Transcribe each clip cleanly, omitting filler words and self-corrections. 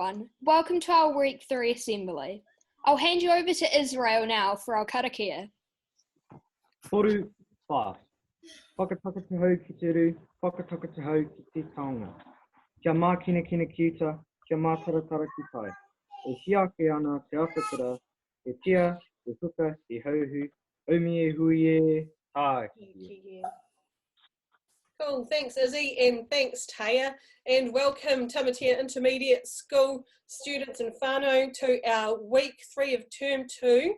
everyone. Welcome to our Week 3 Assembly. I'll hand you over to Israel now for our karakia. Toru wha. Whakatakatāhau ki te ru, whakatakatāhau ki te taonga. Kia mā kina kina kiuta, kia mā taratara ki tai. E hiake ana te awhakara, e tia, e huka, e hauhu, aumi e hui e, tāki. Cool, thanks Izzy and thanks Taya, and welcome Tamatea Intermediate School students and whānau to our week 3 of term 2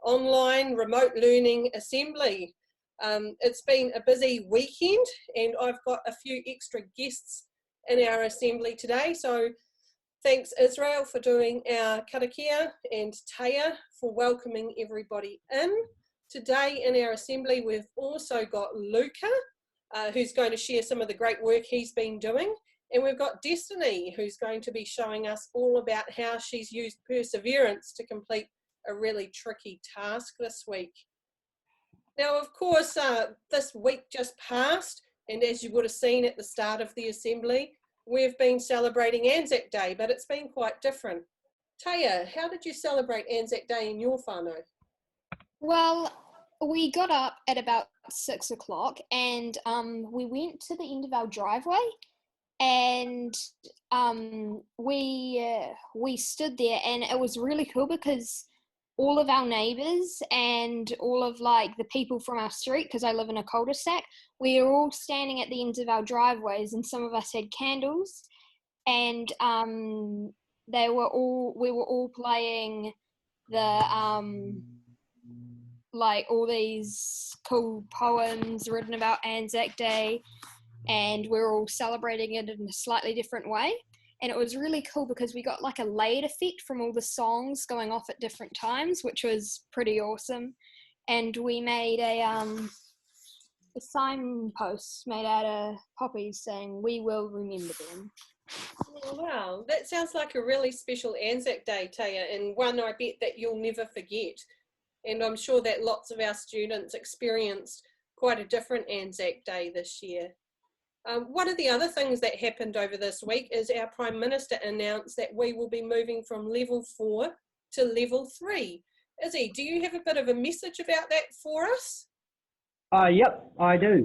online remote learning assembly. It's been a busy weekend and I've got a few extra guests in our assembly today, so thanks Israel for doing our karakia and Taya for welcoming everybody in. Today in our assembly we've also got Luca, who's going to share some of the great work he's been doing. And we've got Destiny, who's going to be showing us all about how she's used perseverance to complete a really tricky task this week. Now, of course, this week just passed, and as you would have seen at the start of the assembly, we've been celebrating ANZAC Day, but it's been quite different. Taya, how did you celebrate ANZAC Day in your whānau? Well, we got up at about 6 o'clock and we went to the end of our driveway and we stood there, and it was really cool because all of our neighbours and all of like the people from our street, because I live in a cul-de-sac, we were all standing at the ends of our driveways, and some of us had candles, and we were all playing the like all these cool poems written about ANZAC Day, and we're all celebrating it in a slightly different way. And it was really cool because we got like a layered effect from all the songs going off at different times, which was pretty awesome. And we made a signpost made out of poppies saying, "We will remember them." Oh, wow, that sounds like a really special ANZAC Day, Taya, and one I bet that you'll never forget. And I'm sure that lots of our students experienced quite a different ANZAC Day this year. One of the other things that happened over this week is our Prime Minister announced that we will be moving from level 4 to level 3. Izzy, do you have a bit of a message about that for us? Yep, I do.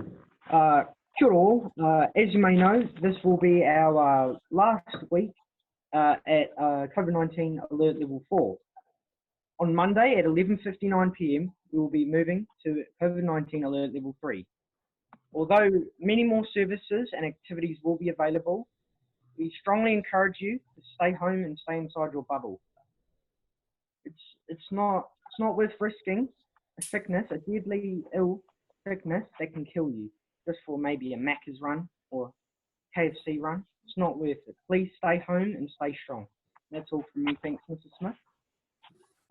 Kia ora. As you may know, this will be our last week at COVID-19 Alert Level 4. On Monday at 11:59 p.m, we will be moving to COVID-19 Alert Level 3. Although many more services and activities will be available, we strongly encourage you to stay home and stay inside your bubble. It's not worth risking a sickness, a deadly ill sickness that can kill you, just for maybe a Macca's run or KFC run. It's not worth it. Please stay home and stay strong. That's all from me. Thanks, Mrs. Smith.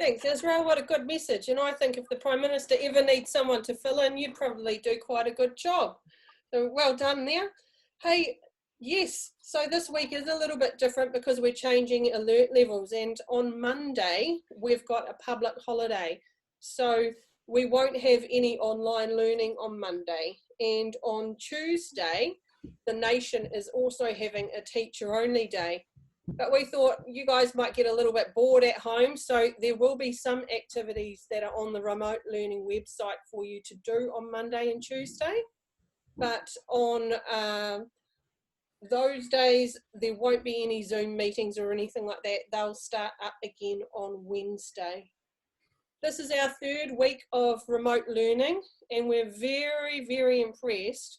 Thanks, Israel. What a good message. And I think if the Prime Minister ever needs someone to fill in, you'd probably do quite a good job. So well done there. Hey, yes, so this week is a little bit different because we're changing alert levels. And on Monday, we've got a public holiday. So we won't have any online learning on Monday. And on Tuesday, the nation is also having a teacher-only day. But we thought you guys might get a little bit bored at home, so there will be some activities that are on the remote learning website for you to do on Monday and Tuesday. But on those days, there won't be any Zoom meetings or anything like that. They'll start up again on Wednesday. This is our 3rd week of remote learning, and we're very, very impressed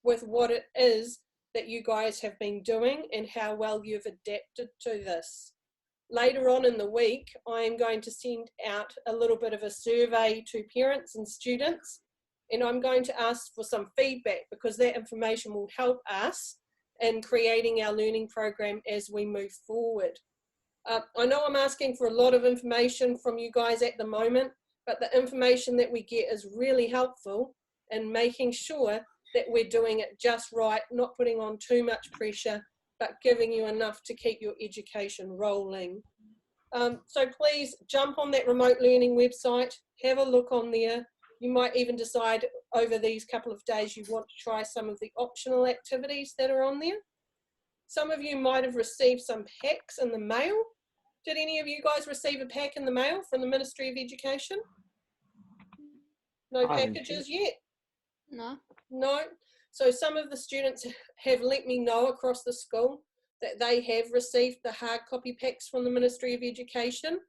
with what it is that you guys have been doing and how well you've adapted to this. Later on in the week, I am going to send out a little bit of a survey to parents and students, and I'm going to ask for some feedback because that information will help us in creating our learning program as we move forward. I know I'm asking for a lot of information from you guys at the moment, but the information that we get is really helpful in making sure that we're doing it just right, not putting on too much pressure, but giving you enough to keep your education rolling. So please jump on that remote learning website, have a look on there. You might even decide over these couple of days you want to try some of the optional activities that are on there. some of you might have received some packs in the mail. Did any of you guys receive a pack in the mail from the Ministry of Education? No packages yet? No. No. So some of the students have let me know across the school that they have received the hard copy packs from the Ministry of Education.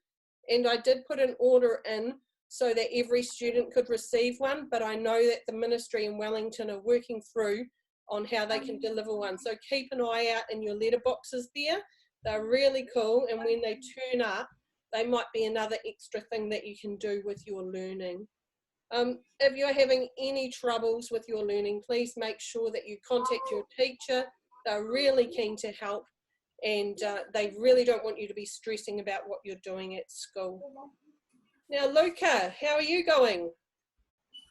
And I did put an order in so that every student could receive one, but I know that the Ministry in Wellington are working through on how they can deliver one. So keep an eye out in your letterboxes there. They're really cool, and when they turn up, they might be another extra thing that you can do with your learning. If you're having any troubles with your learning, please make sure that you contact your teacher. They're really keen to help, and they really don't want you to be stressing about what you're doing at school. Now, Luca, how are you going?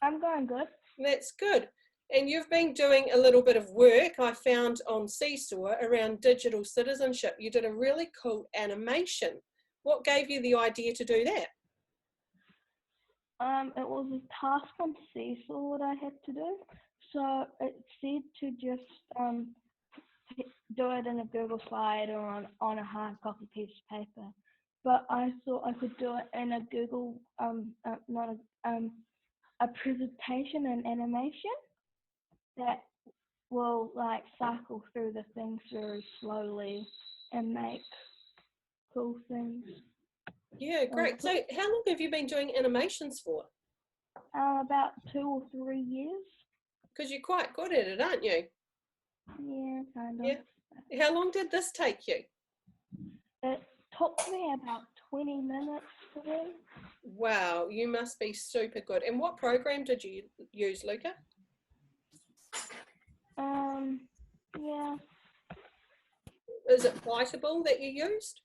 I'm going good. That's good. And you've been doing a little bit of work, I found on Seesaw, around digital citizenship. You did a really cool animation. What gave you the idea to do that? It was a task on Seesaw that I had to do. So it said to just do it in a Google slide or on a hard copy piece of paper. But I thought I could do it in a Google, a presentation and animation that will like cycle through the things very slowly and make cool things. Yeah, great. So how long have you been doing animations for? About 2 or 3 years. Because you're quite good at it, aren't you? Yeah, kind of. Yeah. How long did this take you? It took me about 20 minutes to do. Wow, you must be super good. And what program did you use, Luca? Yeah. Is it Biteable that you used?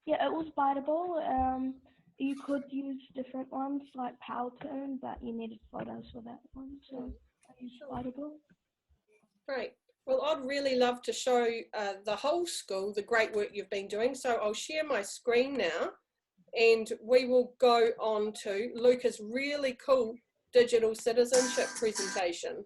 Yeah, it was Biteable. You could use different ones like Powtoon, but you needed photos for that one, so I used Biteable. Great. Well, I'd really love to show the whole school the great work you've been doing. So I'll share my screen now, and we will go on to Luca's really cool digital citizenship presentation.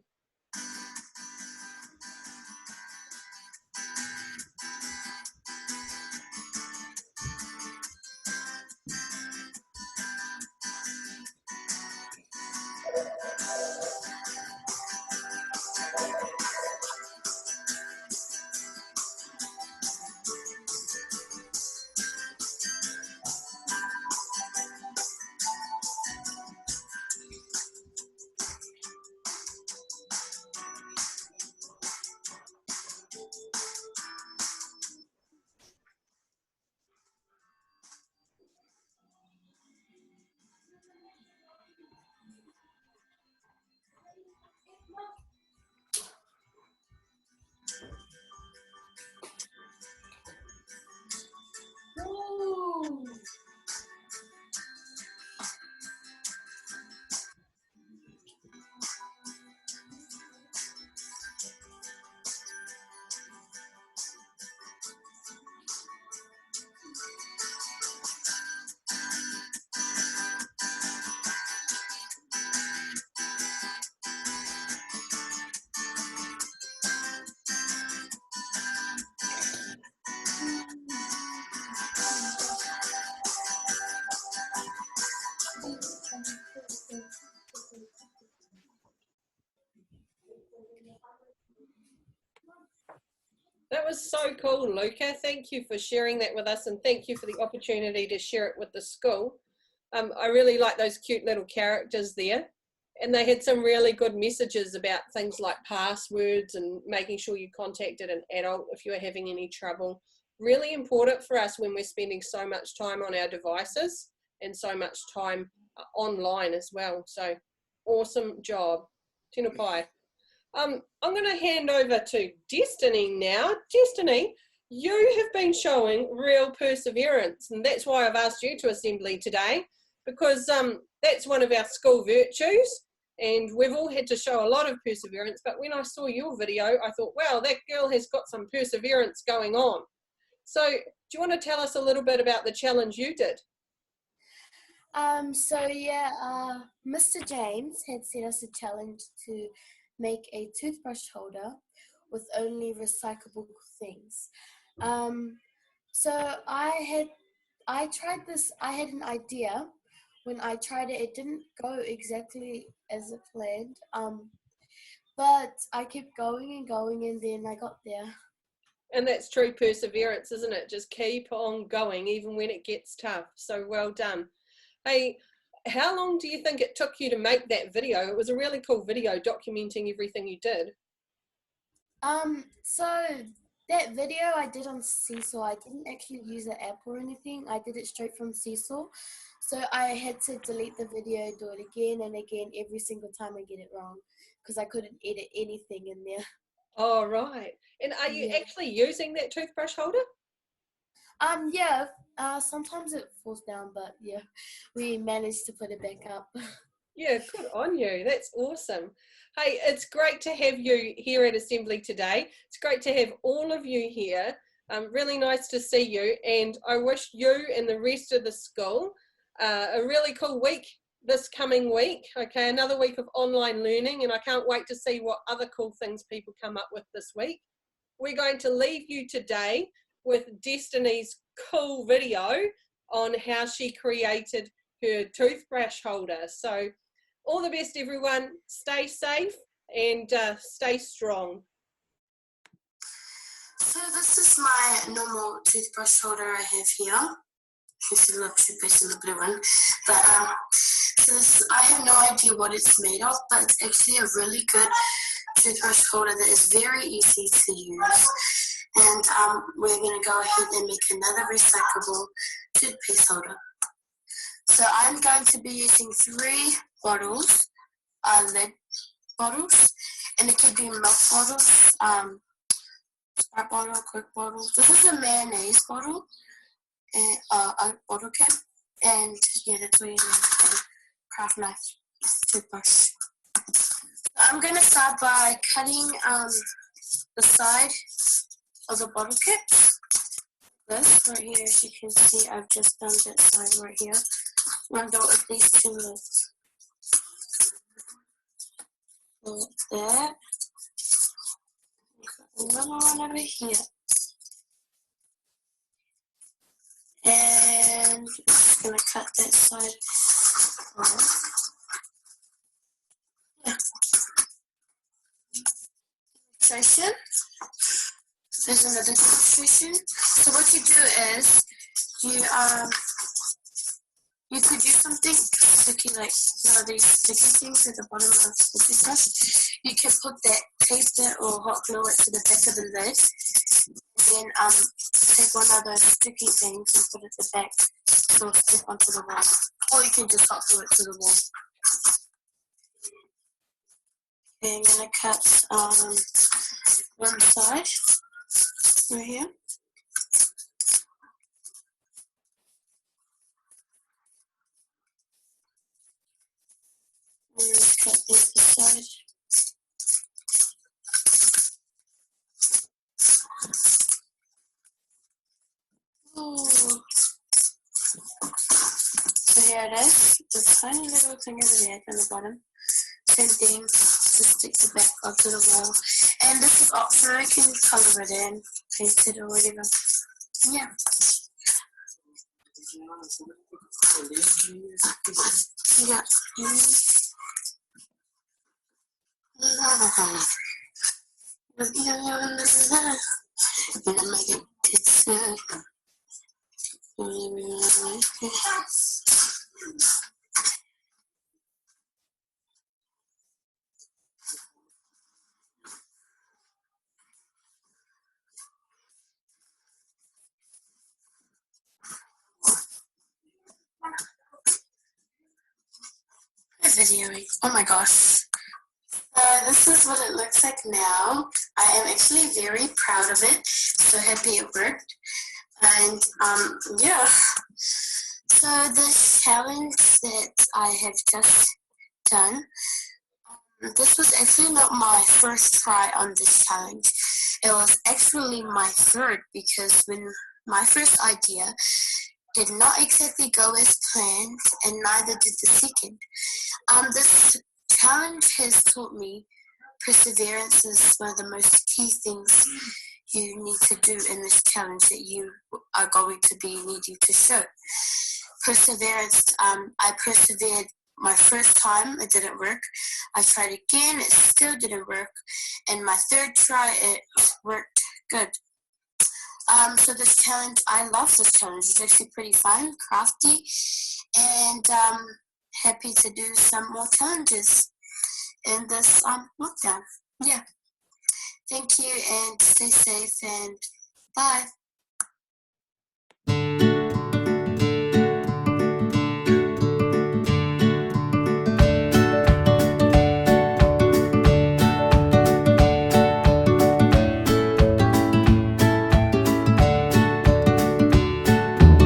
That was so cool, Luca. Thank you for sharing that with us, and thank you for the opportunity to share it with the school. I really like those cute little characters there, and they had some really good messages about things like passwords and making sure you contacted an adult if you were having any trouble. Really important for us when we're spending so much time on our devices and so much time online as well. So awesome job. Tēnā pai. I'm going to hand over to Destiny now. Destiny, you have been showing real perseverance, and that's why I've asked you to assembly today, because that's one of our school virtues, and we've all had to show a lot of perseverance. But when I saw your video, I thought, wow, that girl has got some perseverance going on. So do you want to tell us a little bit about the challenge you did? Mr. James had set us a challenge to make a toothbrush holder with only recyclable things. So I tried this. I had an idea. When I tried it, it didn't go exactly as it planned. But I kept going, and then I got there. And that's true perseverance, isn't it? Just keep on going even when it gets tough. So well done. Hey, how long do you think it took you to make that video? It was a really cool video documenting everything you did. So that video I did on Seesaw, I didn't actually use an app or anything. I did it straight from Seesaw. So I had to delete the video, do it again and again every single time I get it wrong because I couldn't edit anything in there. Oh, right. And are you actually using that toothbrush holder? Yeah. Sometimes it falls down, but yeah, we managed to put it back up. Yeah, good on you. That's awesome. Hey, it's great to have you here at Assembly today. It's great to have all of you here. Really nice to see you, and I wish you and the rest of the school a really cool week this coming week. Okay, another week of online learning, and I can't wait to see what other cool things people come up with this week. We're going to leave you today with Destiny's cool video on how she created her toothbrush holder. So all the best, everyone. Stay safe and stay strong. So this is my normal toothbrush holder I have here. This is a little toothpaste in the blue one. But so this, I have no idea what it's made of, but it's actually a really good toothbrush holder that is very easy to use. And we're going to go ahead and make another recyclable toothpaste holder. So I'm going to be using 3 bottles, lead bottles, and it could be milk bottles, Sprite bottle, Coke bottle. This is a mayonnaise bottle, and a bottle cap, and yeah, that's what you need, and craft knife, toothbrush. I'm going to start by cutting the side of the bottle cap. This right here, as you can see, I've just done that side right here. I'm going to go with these 2 lids. Like that. Another one over here. And I'm just going to cut that side off. Yeah. Illustration. There's another illustration. So what you do is you could use something sticky, like these sticky things at the bottom of the toothbrush. You can put that, tape it or hot glue it to the back of the lid. And then take one of those sticky things and put it at the back so it'll stick onto the wall. Or you can just hot glue it to the wall. Okay, I'm going to cut one side right here. And then cut the other side. Ooh. So here it is, the tiny little thing over there on the bottom. Same thing, just stick the back onto the wall. And this is optional, you can color it in, paste it or whatever. Yeah. Yeah. Videoing. Oh my gosh. This is what it looks like now. I am actually very proud of it. So happy it worked. And yeah. So the challenge that I have just done, this was actually not my first try on this challenge. It was actually my third, because when my first idea did not exactly go as planned, and neither did the second. This challenge has taught me perseverance is one of the most key things you need to do in this challenge that you are going to be needing to show. Perseverance, I persevered my first time, it didn't work. I tried again, it still didn't work. And my third try, it worked good. So this challenge, I love this challenge. It's actually pretty fun, crafty, and happy to do some more challenges in this lockdown. Yeah. Thank you and stay safe and bye.